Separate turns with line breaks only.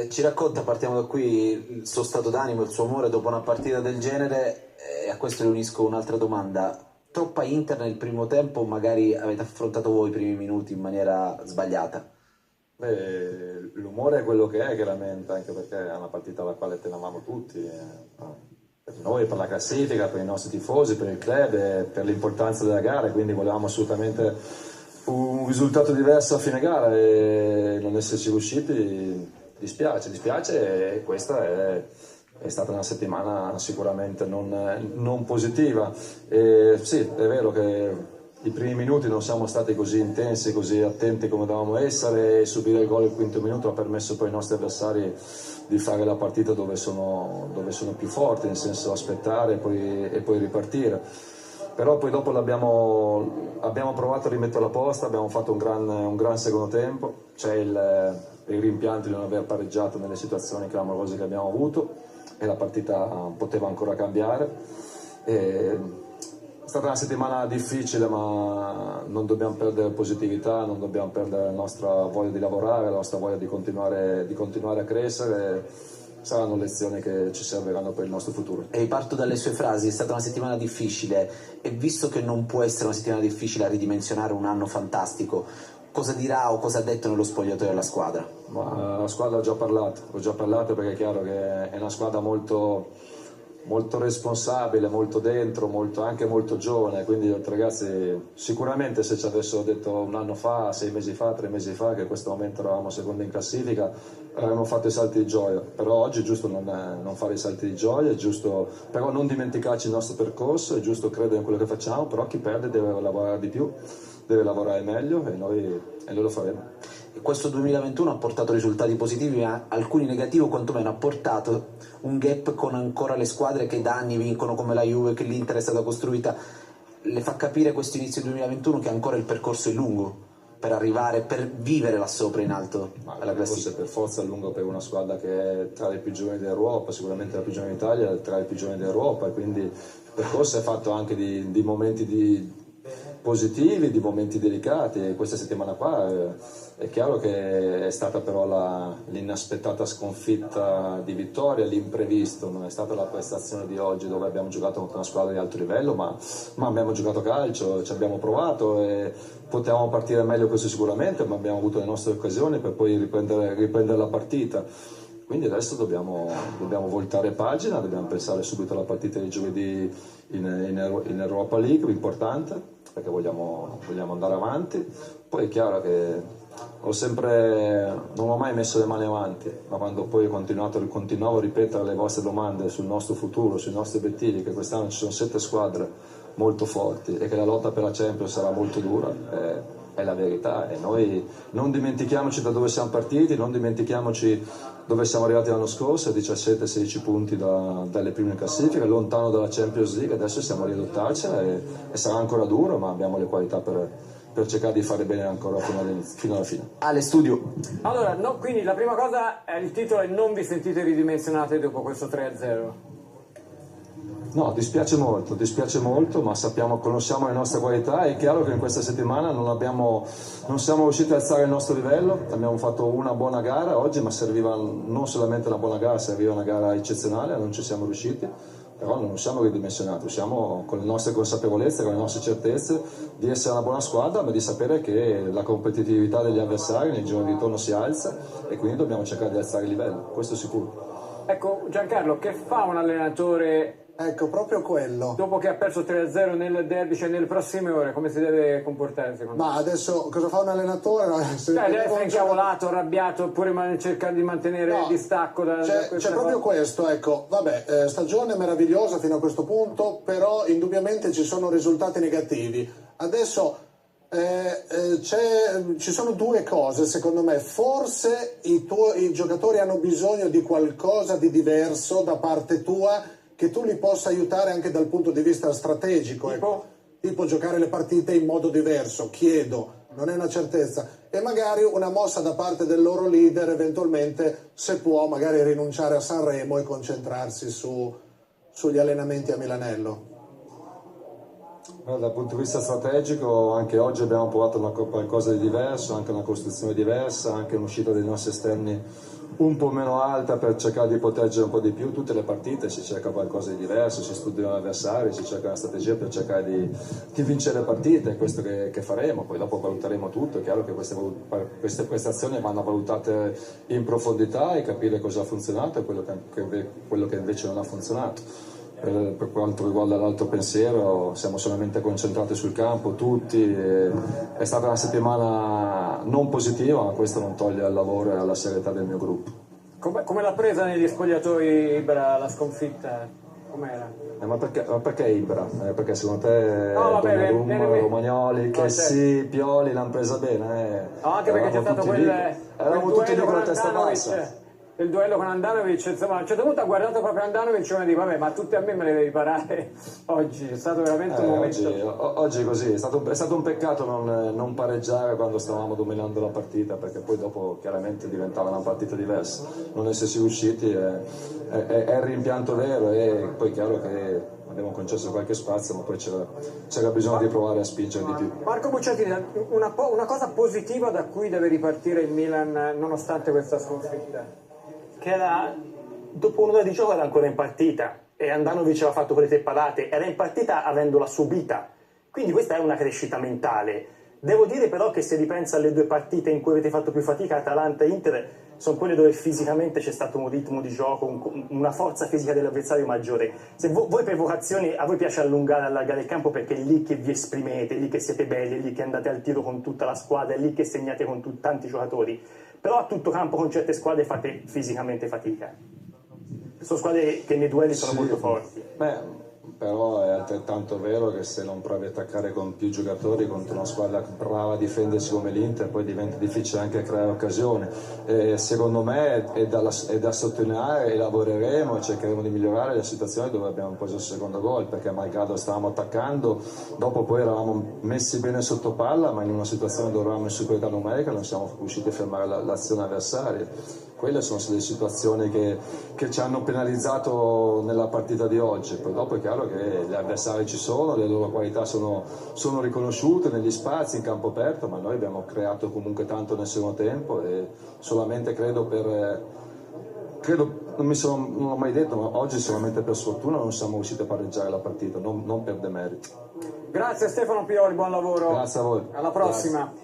Ci racconta, partiamo da qui, il suo stato d'animo, il suo umore dopo una partita del genere, e a questo le unisco un'altra domanda. Troppa Inter nel primo tempo, magari avete affrontato voi i primi minuti in maniera sbagliata?
Beh, l'umore è quello che è, chiaramente, anche perché è una partita alla quale tenevamo tutti, per noi, per la classifica, per i nostri tifosi, per il club e per l'importanza della gara, quindi volevamo assolutamente un risultato diverso a fine gara e non esserci riusciti dispiace e questa è stata una settimana sicuramente non positiva. E sì, è vero che i primi minuti non siamo stati così intensi, così attenti come dovevamo essere, e subire il gol al quinto minuto ha permesso poi ai nostri avversari di fare la partita dove sono più forti, nel senso aspettare e poi ripartire. Però poi dopo abbiamo provato a rimetterla a posto, abbiamo fatto un gran secondo tempo, c'è il rimpianto di non aver pareggiato nelle situazioni clamorose che abbiamo avuto e la partita poteva ancora cambiare. È stata una settimana difficile, ma non dobbiamo perdere positività, non dobbiamo perdere la nostra voglia di lavorare, la nostra voglia di continuare a crescere. Saranno lezioni che ci serviranno per il nostro futuro.
E riparto dalle sue frasi, è stata una settimana difficile, e visto che non può essere una settimana difficile a ridimensionare un anno fantastico, cosa dirà o cosa ha detto nello spogliatoio alla squadra?
Ma la squadra ho già parlato perché è chiaro che è una squadra molto responsabile, molto dentro, anche molto giovane, quindi ho detto, ragazzi, sicuramente se ci avessero detto un anno fa, 6 mesi fa, 3 mesi fa che in questo momento eravamo secondi in classifica, avremmo fatto i salti di gioia, però oggi è giusto non fare i salti di gioia, è giusto però non dimenticarci il nostro percorso, è giusto credere in quello che facciamo, però chi perde deve lavorare di più, deve lavorare meglio e noi lo faremo.
Questo 2021 ha portato risultati positivi, ma alcuni negativi, o quantomeno ha portato un gap con ancora le squadre che da anni vincono, come la Juve, che l'Inter è stata costruita. Le fa capire questo inizio 2021 che ancora il percorso è lungo per arrivare, per vivere là sopra in alto alla classifica?
Forse per forza è lungo per una squadra che è tra le più giovani d'Europa, sicuramente la più giovane d'Italia, tra le più giovani d'Europa, e quindi il percorso è fatto anche di momenti positivi, di momenti delicati, e questa settimana qua è chiaro che è stata però l'inaspettata sconfitta di Vittoria, l'imprevisto, non è stata la prestazione di oggi dove abbiamo giocato contro una squadra di alto livello, ma abbiamo giocato calcio, ci abbiamo provato e potevamo partire meglio, questo sicuramente, ma abbiamo avuto le nostre occasioni per poi riprendere la partita. Quindi adesso dobbiamo voltare pagina, dobbiamo pensare subito alla partita di giovedì in Europa League, importante, perché vogliamo andare avanti. Poi è chiaro che non ho mai messo le mani avanti, ma quando poi continuavo a ripetere le vostre domande sul nostro futuro, sui nostri obiettivi, che quest'anno ci sono 7 squadre molto forti e che la lotta per la Champions sarà molto dura, è la verità, e noi non dimentichiamoci da dove siamo partiti, non dimentichiamoci dove siamo arrivati l'anno scorso, 17-16 punti dalle prime classifiche, lontano dalla Champions League. Adesso siamo a ridottarcela e sarà ancora duro, ma abbiamo le qualità per cercare di fare bene ancora fino alla fine.
Ale, studio.
Allora, no, quindi la prima cosa è il titolo, e non vi sentite ridimensionati dopo questo 3-0?
No, dispiace molto, ma conosciamo le nostre qualità. È chiaro che in questa settimana non siamo riusciti a alzare il nostro livello, abbiamo fatto una buona gara oggi, ma serviva non solamente una buona gara, serviva una gara eccezionale, non ci siamo riusciti, però non siamo ridimensionati, siamo con le nostre consapevolezze, con le nostre certezze di essere una buona squadra, ma di sapere che la competitività degli avversari nei giorni di ritorno si alza e quindi dobbiamo cercare di alzare il livello, questo è sicuro.
Ecco, Giancarlo, che fa un allenatore?
Ecco, proprio quello.
Dopo che ha perso 3-0 nel derby, cioè nelle prossime ore, come si deve comportare secondo
Ma adesso cosa fa un allenatore?
deve essere incavolato, arrabbiato, oppure cercare di mantenere il distacco da
c'è proprio questo, ecco, vabbè, stagione meravigliosa fino a questo punto, però indubbiamente ci sono risultati negativi. Adesso ci sono due cose, secondo me. Forse i giocatori hanno bisogno di qualcosa di diverso da parte tua, che tu li possa aiutare anche dal punto di vista strategico, tipo giocare le partite in modo diverso, chiedo, non è una certezza, e magari una mossa da parte del loro leader, eventualmente, se può, magari rinunciare a Sanremo e concentrarsi sugli allenamenti a Milanello.
Dal punto di vista strategico, anche oggi abbiamo provato qualcosa di diverso, anche una costruzione diversa, anche un'uscita dei nostri esterni un po' meno alta per cercare di proteggere un po' di più. Tutte le partite si cerca qualcosa di diverso, si studiano gli avversari, si cerca una strategia per cercare di vincere le partite, è questo che faremo, poi dopo valuteremo tutto. È chiaro che queste prestazioni vanno valutate in profondità e capire cosa ha funzionato e quello che invece non ha funzionato. Per quanto riguarda l'altro pensiero, siamo solamente concentrati sul campo, tutti. È stata una settimana non positiva, ma questo non toglie al lavoro e alla serietà del mio gruppo.
Come l'ha presa negli spogliatoi Ibra la sconfitta? Com'era?
Ma perché Ibra? Perché secondo te
Donnarumma,
Romagnoli, che sì, Pioli l'hanno presa bene?
No, anche perché c'è stato
eravamo tutti lì con la testa bassa.
Il duello con Andanovic, insomma, a un certo punto ha guardato proprio Andanovic e mi dice vabbè, ma tutti a me me le devi parare oggi, è stato veramente un momento.
Oggi è così, è stato un peccato non pareggiare quando stavamo dominando la partita, perché poi dopo chiaramente diventava una partita diversa. Non esserci riusciti è il rimpianto vero, e poi è chiaro che abbiamo concesso qualche spazio, ma poi c'era bisogno di provare a spingere di più.
Marco Bucciatini, una cosa positiva da cui deve ripartire il Milan nonostante questa sconfitta?
Che era, dopo un'ora di gioco era ancora in partita e Andanovic aveva fatto quelle tre parate, era in partita avendola subita, quindi questa è una crescita mentale. Devo dire però che se ripensa alle due partite in cui avete fatto più fatica, Atalanta e Inter, sono quelle dove fisicamente c'è stato un ritmo di gioco, una forza fisica dell'avversario maggiore. Se voi per vocazione, a voi piace allungare, allargare il campo perché è lì che vi esprimete, è lì che siete belli, è lì che andate al tiro con tutta la squadra, è lì che segnate con tanti giocatori. Però a tutto campo con certe squadre fate fisicamente fatica. Sono squadre che nei duelli sono molto forti.
Però è altrettanto vero che se non provi a attaccare con più giocatori contro una squadra brava a difendersi come l'Inter, poi diventa difficile anche creare occasioni. Secondo me è da sottolineare, e lavoreremo e cercheremo di migliorare la situazione dove abbiamo preso il secondo gol, perché malgrado stavamo attaccando, dopo poi eravamo messi bene sotto palla, ma in una situazione dove eravamo in superiorità numerica non siamo riusciti a fermare l'azione avversaria. Quelle sono delle situazioni che ci hanno penalizzato nella partita di oggi. Poi dopo è chiaro che gli avversari ci sono, le loro qualità sono riconosciute negli spazi, in campo aperto, ma noi abbiamo creato comunque tanto nel secondo tempo e solamente credo, non l'ho mai detto, ma oggi solamente per sfortuna non siamo riusciti a pareggiare la partita, non per demerito.
Grazie Stefano Pioli, buon lavoro.
Grazie a voi.
Alla prossima. Grazie.